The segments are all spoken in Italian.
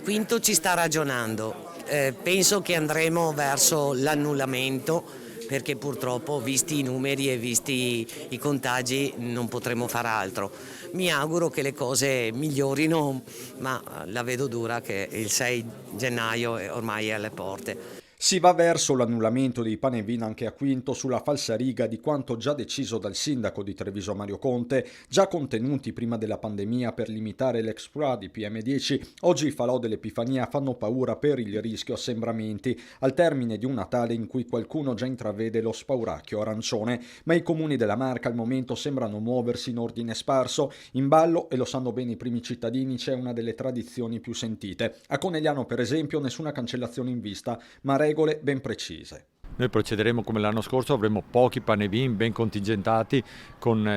Quinto ci sta ragionando, penso che andremo verso l'annullamento perché purtroppo visti i numeri e visti i contagi non potremo far altro. Mi auguro che le cose migliorino, ma la vedo dura che il 6 gennaio ormai è alle porte. Si va verso l'annullamento dei pane e vino anche a Quinto sulla falsariga di quanto già deciso dal sindaco di Treviso Mario Conte, già contenuti prima della pandemia per limitare l'exploit di PM10. Oggi i falò dell'Epifania fanno paura per il rischio assembramenti al termine di un Natale in cui qualcuno già intravede lo spauracchio arancione, ma i comuni della Marca al momento sembrano muoversi in ordine sparso. In ballo, e lo sanno bene i primi cittadini, c'è una delle tradizioni più sentite. A Conegliano, per esempio, nessuna cancellazione in vista, ma regole ben precise. Noi procederemo come l'anno scorso, avremo pochi panevin ben contingentati,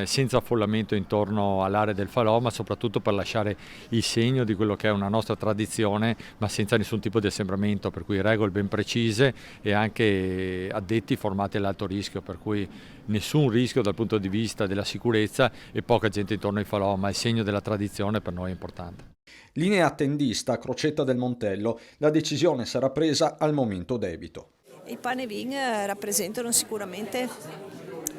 senza affollamento intorno all'area del falò, ma soprattutto per lasciare il segno di quello che è una nostra tradizione, ma senza nessun tipo di assembramento, per cui regole ben precise e anche addetti formati all'alto rischio, per cui nessun rischio dal punto di vista della sicurezza e poca gente intorno ai falò, ma il segno della tradizione per noi è importante. Linea attendista a Crocetta del Montello, la decisione sarà presa al momento debito. I panevin rappresentano sicuramente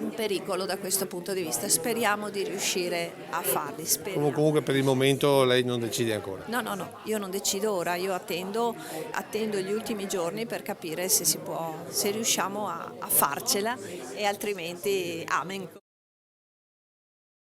un pericolo da questo punto di vista, speriamo di riuscire a farli. Comunque per il momento lei non decide ancora? No, io non decido ora, io attendo gli ultimi giorni per capire se riusciamo a farcela e altrimenti amen.